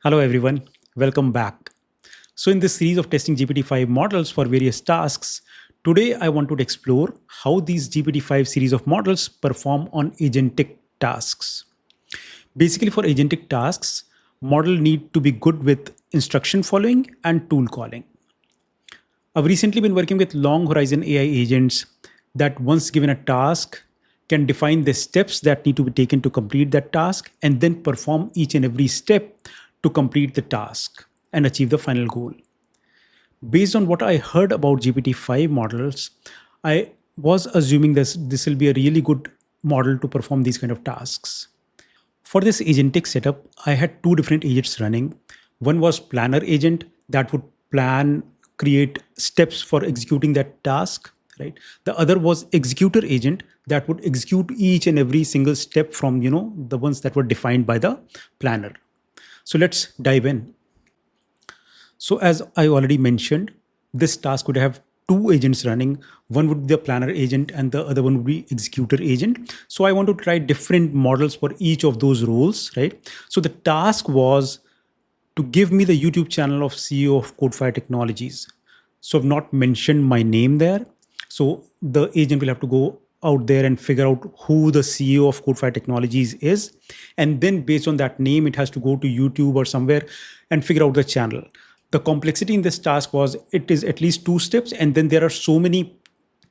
Hello everyone, welcome back. So in this series of testing GPT-5 models for various tasks, today I want to explore how these GPT-5 series of models perform on agentic tasks. Basically for agentic tasks, model need to be good with instruction following and tool calling. I've recently been working with long horizon AI agents that once given a task can define the steps that need to be taken to complete that task and then perform each and every step to complete the task and achieve the final goal. Based on what I heard about GPT-5 models, I was assuming this will be a really good model to perform these kind of tasks. For this agentic setup, I had two different agents running. One was planner agent that would plan, create steps for executing that task, right? The other was executor agent that would execute each and every single step from, the ones that were defined by the planner. So let's dive in. So as I already mentioned, this task would have two agents running. One would be the planner agent and the other one would be executor agent. So I want to try different models for each of those roles, right? So the task was to give me the YouTube channel of CEO of CodeFire Technologies. So I've not mentioned my name there. So the agent will have to go out there and figure out who the CEO of CodeFire Technologies is. And then based on that name, it has to go to YouTube or somewhere and figure out the channel. The complexity in this task was it is at least two steps. And then there are so many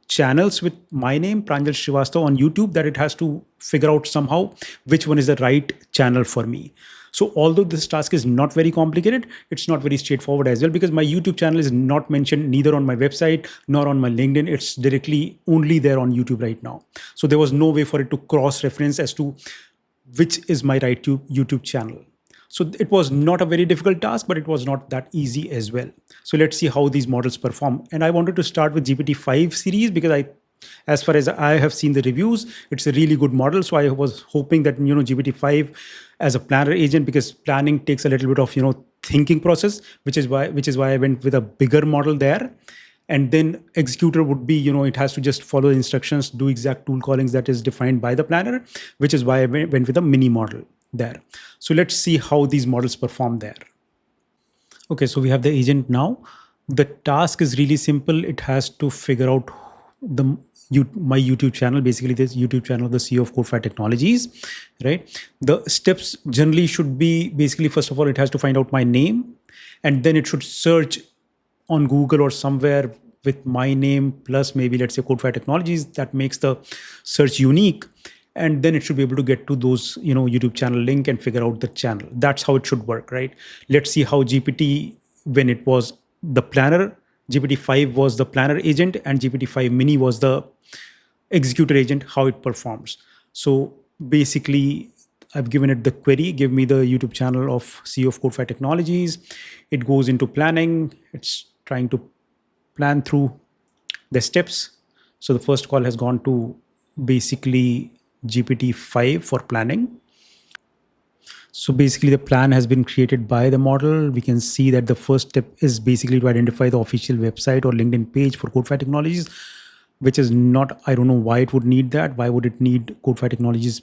channels with my name, Pranjal Srivastava, on YouTube that it has to figure out somehow which one is the right channel for me. So although this task is not very complicated, it's not very straightforward as well because my YouTube channel is not mentioned neither on my website nor on my LinkedIn. It's directly only there on YouTube right now. So there was no way for it to cross-reference as to which is my right to YouTube channel. So it was not a very difficult task, but it was not that easy as well. So let's see how these models perform. And I wanted to start with GPT-5 series because as far as I have seen the reviews, it's a really good model. So I was hoping that, GPT-5 as a planner agent, because planning takes a little bit of, thinking process, which is why I went with a bigger model there. And then executor would be, it has to just follow the instructions, do exact tool callings that is defined by the planner, which is why I went with a mini model there. So let's see how these models perform there. Okay, so we have the agent now. The task is really simple. It has to figure out my YouTube channel, basically this YouTube channel of the CEO of CodeFire Technologies, right? The steps generally should be basically, first of all, it has to find out my name, and then it should search on Google or somewhere with my name plus maybe let's say CodeFire Technologies. That makes the search unique. And then it should be able to get to those, YouTube channel link and figure out the channel. That's how it should work, right? Let's see how GPT, when it was the planner, GPT-5 was the planner agent and GPT-5 Mini was the executor agent, how it performs. So basically, I've given it the query, give me the YouTube channel of CEO of CodeFire Technologies. It goes into planning. It's trying to plan through the steps. So the first call has gone to basically GPT-5 for planning. So basically the plan has been created by the model. We can see that the first step is basically to identify the official website or LinkedIn page for CodeFire Technologies, which is not, I don't know why it would need that. Why would it need CodeFire Technologies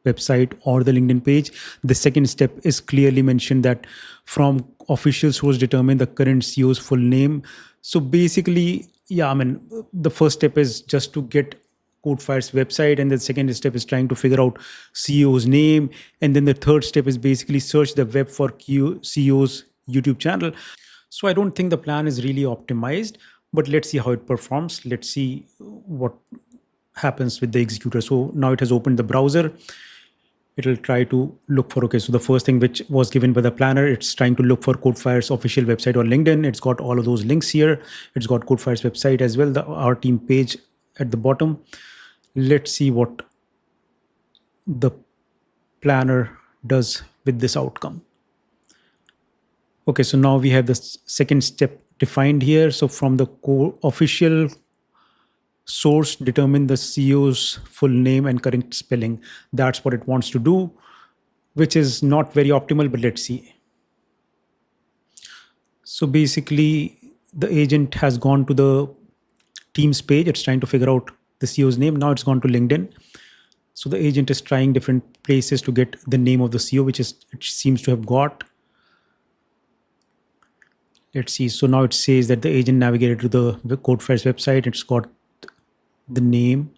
website or the LinkedIn page? The second step is clearly mentioned that from official source determine the current CEO's full name. So basically, the first step is just to get CodeFire's website, and the second step is trying to figure out CEO's name, and then the third step is basically search the web for CEO's YouTube channel. So I don't think the plan is really optimized, but let's see how it performs. Let's see what happens with the executor. So now it has opened the browser. It'll try to look for, okay, so the first thing which was given by the planner, it's trying to look for CodeFire's official website or LinkedIn. It's got all of those links here. It's got CodeFire's website as well, our team page at the bottom. Let's see what the planner does with this outcome. Okay, so now we have the second step defined here. So from the official source, determine the CEO's full name and correct spelling. That's what it wants to do, which is not very optimal, but let's see. So basically, the agent has gone to the Teams page. It's trying to figure out the CEO's name. Now it's gone to LinkedIn. So the agent is trying different places to get the name of the CEO, which it seems to have got. Let's see. So now it says that the agent navigated to the CodeFire's website. It's got the name.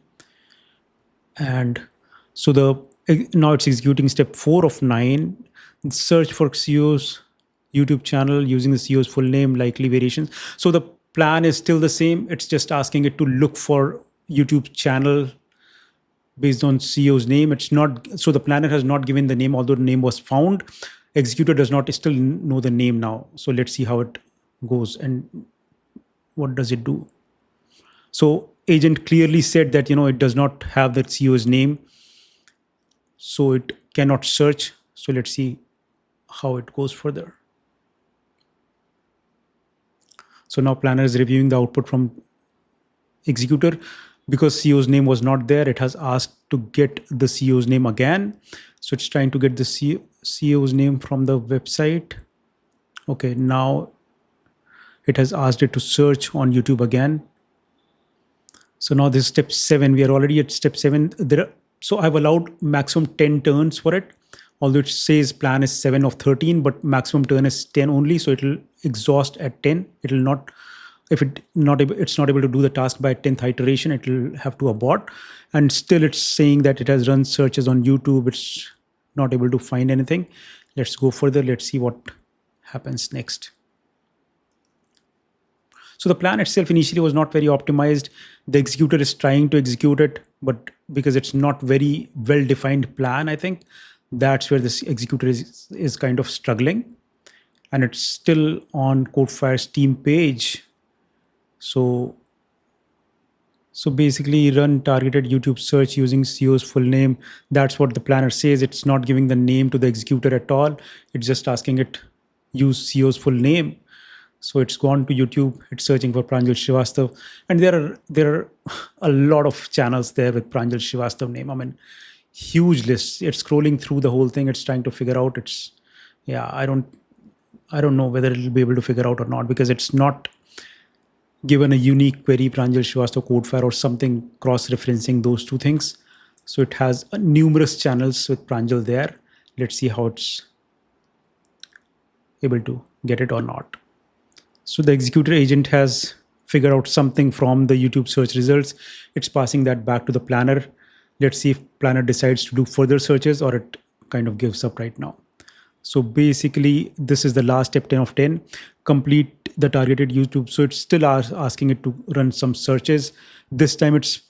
And so now it's executing step 4 of 9. Search for CEO's YouTube channel using the CEO's full name, likely variations. So the plan is still the same. It's just asking it to look for YouTube channel based on CEO's name. It's not, so the planner has not given the name, although the name was found. Executor does not still know the name now. So let's see how it goes and what does it do. So agent clearly said that, it does not have the CEO's name, so it cannot search. So let's see how it goes further. So now planner is reviewing the output from executor. Because CEO's name was not there, it has asked to get the CEO's name again. So it's trying to get the CEO's name from the website. Okay, now it has asked it to search on YouTube again. So now this is step 7. We are already at step 7. So I've allowed maximum 10 turns for it. Although it says plan is 7 of 13, but maximum turn is 10 only. So it will exhaust at 10. It will not, if it's not able to do the task by 10th iteration, it will have to abort. And still it's saying that it has run searches on YouTube. It's not able to find anything. Let's go further. Let's see what happens next. So the plan itself initially was not very optimized. The executor is trying to execute it, but because it's not very well-defined plan, I think that's where this executor is kind of struggling. And it's still on CodeFire's team page. So basically run targeted YouTube search using CEO's full name. That's what the planner says. It's not giving the name to the executor at all. It's just asking it use CEO's full name. So it's gone to YouTube. It's searching for Pranjal Srivastav. And there are a lot of channels there with Pranjal Srivastav name. I mean, huge list. It's scrolling through the whole thing. It's trying to figure out. I don't know whether it'll be able to figure out or not, because it's not given a unique query, Pranjal Srivastav CodeFire or something cross-referencing those two things. So it has numerous channels with Pranjal there. Let's see how it's able to get it or not. So the executor agent has figured out something from the YouTube search results. It's passing that back to the planner. Let's see if planner decides to do further searches or it kind of gives up right now. So basically, this is the last step, 10 of 10. Complete the targeted YouTube. So it's still asking it to run some searches. This time it's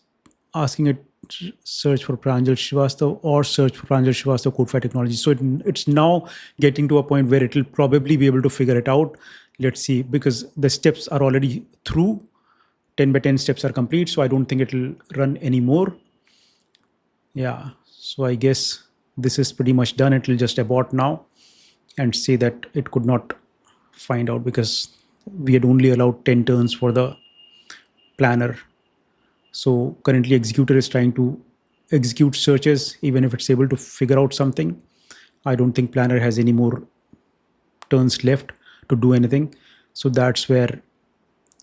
asking it to search for Pranjal Srivastav or search for Pranjal Srivastav CodeFire Technologies. So it's now getting to a point where it will probably be able to figure it out. Let's see, because the steps are already through. 10 by 10 steps are complete. So I don't think it will run anymore. Yeah, so I guess this is pretty much done. It will just abort now and say that it could not find out because we had only allowed 10 turns for the planner. So currently executor is trying to execute searches, even if it's able to figure out something. I don't think planner has any more turns left to do anything. So that's where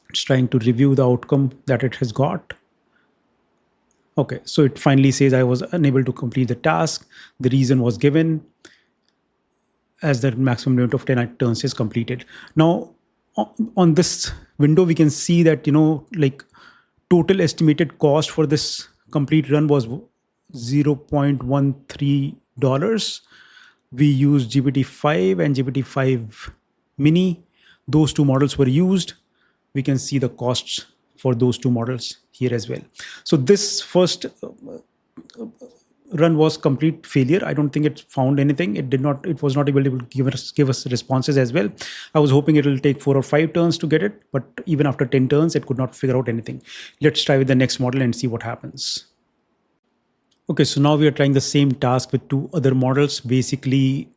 it's trying to review the outcome that it has got. Okay, so it finally says I was unable to complete the task. The reason was given as the maximum limit of 10 turns is completed. Now, on this window, we can see that, like total estimated cost for this complete run was $0.13. We used GPT-5 and GPT-5 Mini. Those two models were used. We can see the costs for those two models here as well. So this first run was complete failure. I don't think it found anything. It was not able to give us responses as well. I was hoping it will take 4 or 5 turns to get it, but even after 10 turns, it could not figure out anything. Let's try with the next model and see what happens. Okay, so now we are trying the same task with 2 other models. Basically,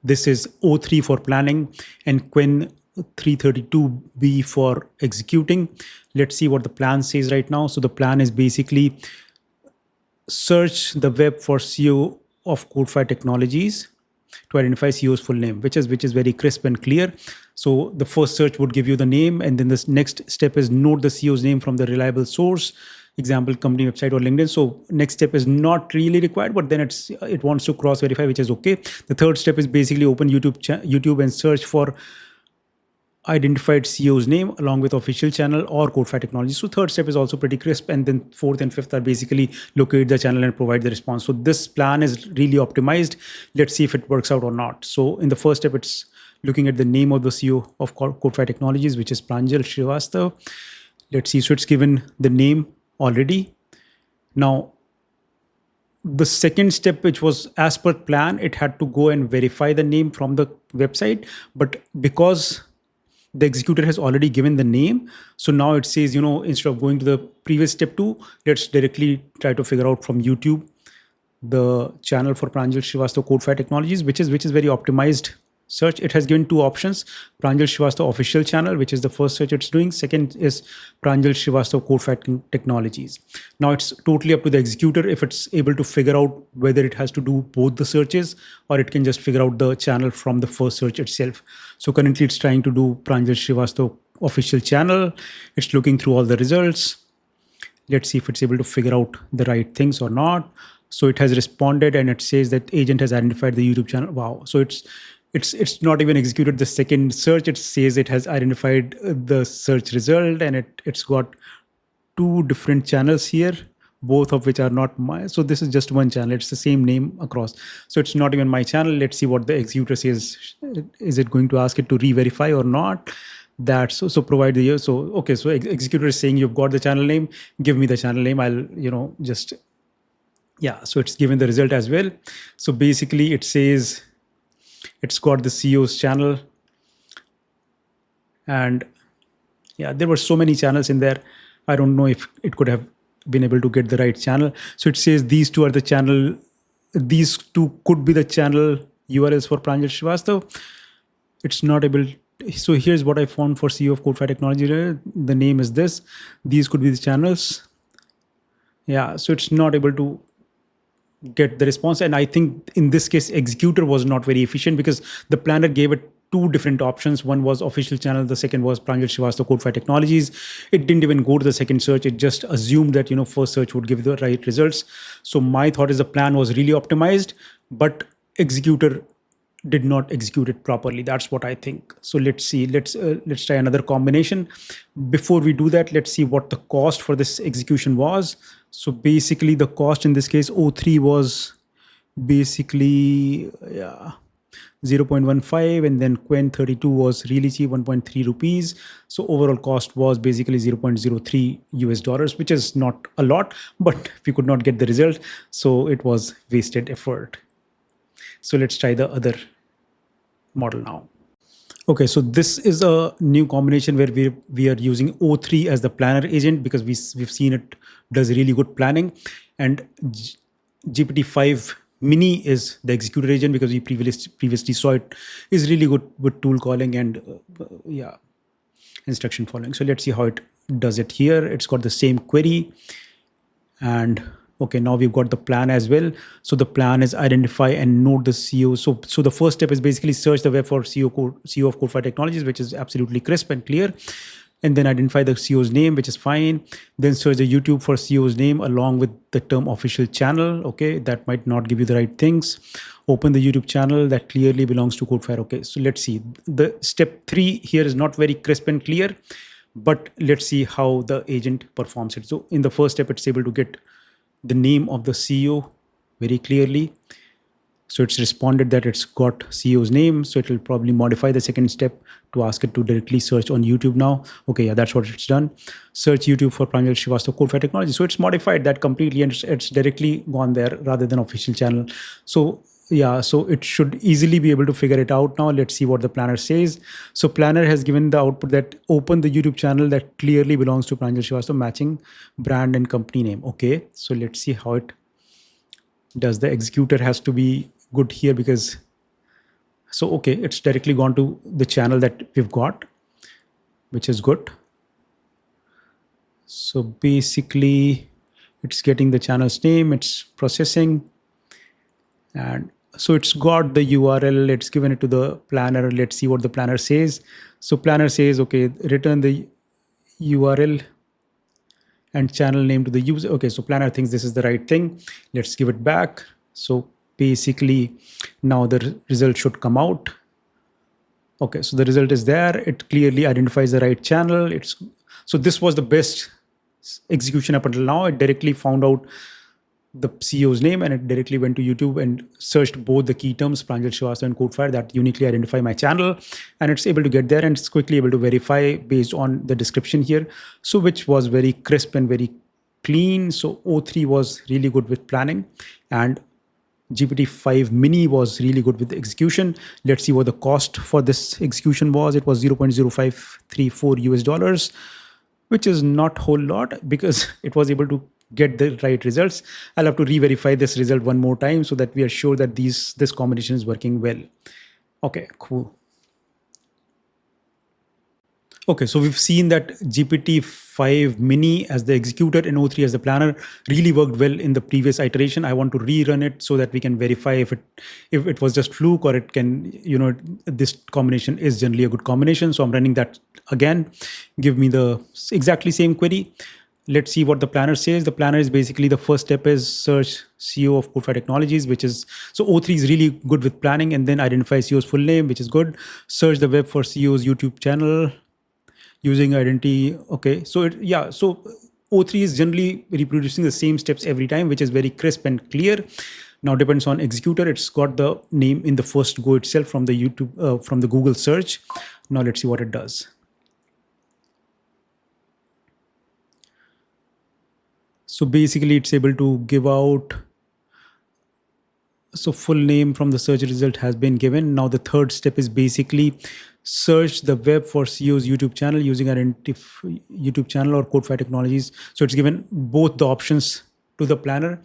this is O3 for planning and Qwen-32B for executing. Let's see what the plan says right now. So the plan is basically search the web for CEO of CodeFire Technologies to identify CEO's full name, which is very crisp and clear. So the first search would give you the name, and then this next step is note the CEO's name from the reliable source, example company website or LinkedIn. So next step is not really required, but then it wants to cross verify, which is okay. The third step is basically open YouTube and search for identified CEO's name along with official channel or CodeFire Technologies. So third step is also pretty crisp. And then fourth and fifth are basically locate the channel and provide the response. So this plan is really optimized. Let's see if it works out or not. So in the first step, it's looking at the name of the CEO of CodeFire Technologies, which is Pranjal Srivastav. Let's see. So it's given the name already. Now, the second step, which was as per plan, it had to go and verify the name from the website. But because the executor has already given the name, so now it says, instead of going to the previous step 2, let's directly try to figure out from YouTube the channel for Pranjal Srivastav CodeFire Technologies, which is very optimized search. It has given two options: Pranjal Srivastav official channel, which is the first search it's doing. Second is Pranjal Srivastav CodeFire Technologies. Now it's totally up to the executor if it's able to figure out whether it has to do both the searches or it can just figure out the channel from the first search itself. So currently it's trying to do Pranjal Srivastav official channel. It's looking through all the results. Let's see if it's able to figure out the right things or not. So it has responded and it says that agent has identified the YouTube channel. Wow. So it's not even executed the second search. It says it has identified the search result, and it's got two different channels here, both of which are not my. So this is just one channel. It's the same name across. So it's not even my channel. Let's see what the executor says. Is it going to ask it to re-verify or not? That so provide the so okay. So executor is saying you've got the channel name. Give me the channel name. I'll just yeah. So it's given the result as well. So basically it says it's got the CEO's channel, and yeah, there were so many channels in there. I don't know if it could have been able to get the right channel. So it says these two are the channel. These two could be the channel URLs for Pranjal Srivastav. It's not able. So here's what I found for CEO of CodeFire Technology. The name is this. These could be the channels. Yeah, so it's not able to get the response. And I think in this case, executor was not very efficient because the planner gave it two different options. One was official channel. The second was Pranjal Srivastav CodeFire Technologies. It didn't even go to the second search. It just assumed that, first search would give the right results. So my thought is the plan was really optimized, but executor did not execute it properly. That's what I think. So let's see. Let's try another combination. Before we do that, let's see what the cost for this execution was. So basically, the cost in this case, O3 was basically 0.15, and then Qwen-32 was really cheap, 1.3 rupees. So overall cost was basically $0.03, which is not a lot, but we could not get the result, so it was wasted effort. So let's try the other model now. Okay, so this is a new combination where we are using O3 as the planner agent because we've seen it does really good planning, and GPT-5 Mini is the executor agent because we previously saw it is really good with tool calling and instruction following. So let's see how it does it here. It's got the same query, and okay, now we've got the plan as well. So the plan is identify and note the CEO. So the first step is basically search the web for CEO of CodeFire Technologies, which is absolutely crisp and clear. And then identify the CEO's name, which is fine. Then search the YouTube for CEO's name along with the term official channel. Okay, that might not give you the right things. Open the YouTube channel that clearly belongs to CodeFire. Okay, so let's see. The step 3 here is not very crisp and clear, but let's see how the agent performs it. So in the first step, it's able to get the name of the CEO very clearly. So it's responded that it's got CEO's name. So it will probably modify the second step to ask it to directly search on YouTube now. Okay, yeah, that's what it's done. Search YouTube for Pranjal Srivastav CodeFire Technology. So it's modified that completely and it's directly gone there rather than official channel. So yeah, so it should easily be able to figure it out now. Let's see what the planner says. So planner has given the output that open the YouTube channel that clearly belongs to Pranjal Srivastav, matching brand and company name. Okay, so let's see how it does. The executor has to be good here because so okay, it's directly gone to the channel that we've got, which is good. So basically it's getting the channel's name, it's processing, and so it's got the URL, it's given it to the planner. Let's see what the planner says. So planner says, okay, return the URL and channel name to the user. Okay, so planner thinks this is the right thing. Let's give it back. So basically now the result should come out. Okay, so the result is there. It clearly identifies the right channel. So this was the best execution up until now. It directly found out the CEO's name and it directly went to YouTube and searched both the key terms, Pranjal Srivastava and CodeFire, that uniquely identify my channel. And it's able to get there and it's quickly able to verify based on the description here. So which was very crisp and very clean. So O3 was really good with planning and GPT-5 Mini was really good with the execution. Let's see what the cost for this execution was. It was 0.0534 US dollars, which is not a whole lot because it was able to get the right results. I'll have to re-verify this result one more time so that we are sure that this combination is working well. Okay, cool. Okay, so we've seen that GPT-5 Mini as the executor and O3 as the planner really worked well in the previous iteration. I want to rerun it so that we can verify if it was just fluke or it can, this combination is generally a good combination. So I'm running that again. Give me the exactly same query. Let's see what the planner says. The planner is basically the first step is search CEO of CodeFire Technologies, which is, so O3 is really good with planning and then identify CEO's full name, which is good. Search the web for CEO's YouTube channel using identity. Okay, so so O3 is generally reproducing the same steps every time, which is very crisp and clear. Now depends on executor. It's got the name in the first go itself from the from the Google search. Now let's see what it does. So basically it's able to give out, so full name from the search result has been given. Now the third step is basically search the web for CEO's YouTube channel using YouTube channel or CodeFire Technologies. So it's given both the options to the planner,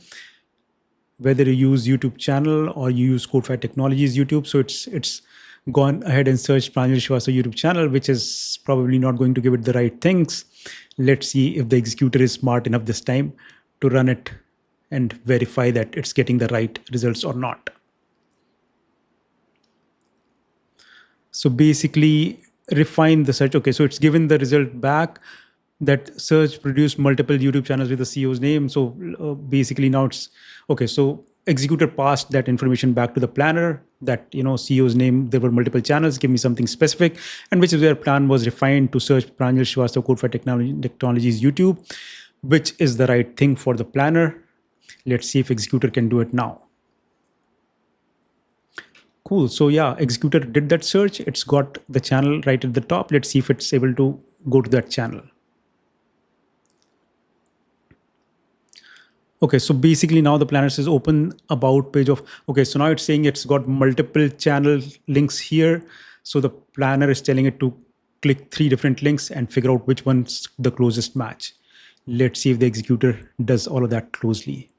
whether you use YouTube channel or you use CodeFire Technologies YouTube. So it's gone ahead and searched Pranjal Srivastava YouTube channel, which is probably not going to give it the right things. Let's see if the executor is smart enough this time to run it and verify that it's getting the right results or not. So basically refine the search. Okay, so it's given the result back that search produced multiple YouTube channels with the CEO's name. So basically now it's, okay, so executor passed that information back to the planner that, CEO's name, there were multiple channels, give me something specific, and which is where plan was refined to search Pranjal Srivastava CodeFire Technologies YouTube, which is the right thing for the planner. Let's see if executor can do it now. Cool. So yeah, executor did that search. It's got the channel right at the top. Let's see if it's able to go to that channel. Okay, so basically now the planner says open about page of, okay, so now it's saying it's got multiple channel links here. So the planner is telling it to click 3 different links and figure out which one's the closest match. Let's see if the executor does all of that closely.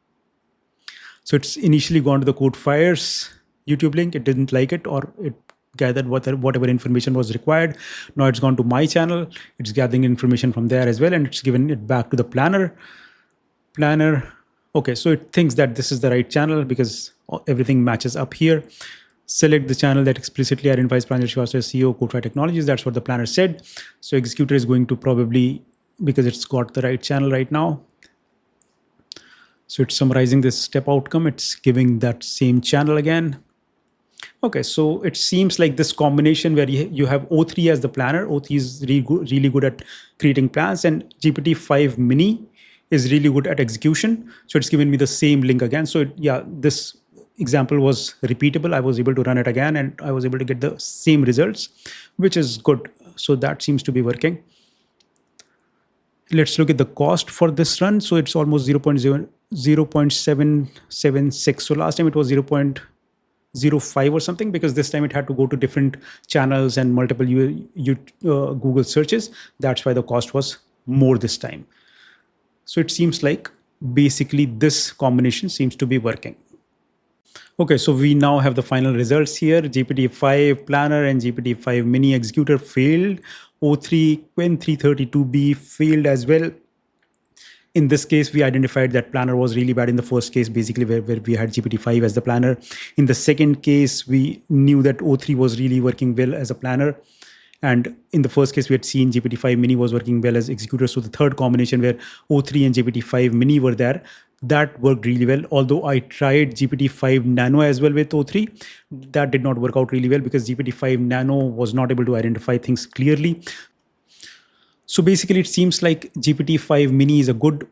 So it's initially gone to the CodeFire's YouTube link. It didn't like it, or it gathered whatever information was required. Now it's gone to my channel. It's gathering information from there as well, and it's given it back to the planner. Okay, so it thinks that this is the right channel because everything matches up here. Select the channel that explicitly identifies Pranjal Srivastava, CEO of CodeFire Technologies. That's what the planner said. So executor is going to probably, because it's got the right channel right now. So it's summarizing this step outcome. It's giving that same channel again. Okay, so it seems like this combination where you have O3 as the planner. O3 is really good at creating plans, and GPT-5 Mini is really good at execution. So it's given me the same link again. So this example was repeatable. I was able to run it again and I was able to get the same results, which is good. So that seems to be working. Let's look at the cost for this run. So it's almost 0.776. So last time it was 0.05 or something, because this time it had to go to different channels and multiple Google searches. That's why the cost was more this time. So it seems like basically this combination seems to be working. Okay, so we now have the final results here. GPT-5 Planner and GPT-5 Mini Executor failed. O3 Qwen-32B failed as well. In this case, we identified that Planner was really bad in the first case, basically where we had GPT-5 as the planner. In the second case, we knew that O3 was really working well as a planner. And in the first case, we had seen GPT-5 Mini was working well as executor. So the third combination where O3 and GPT-5 Mini were there, that worked really well. Although I tried GPT-5 Nano as well with O3, that did not work out really well because GPT-5 Nano was not able to identify things clearly. So basically, it seems like GPT-5 Mini is a good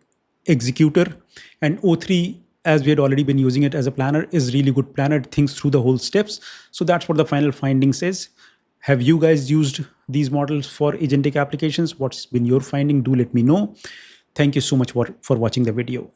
executor, and O3, as we had already been using it as a planner, is really good planner. It thinks through the whole steps. So that's what the final finding says. Have you guys used these models for agentic applications? What's been your finding? Do let me know. Thank you so much for watching the video.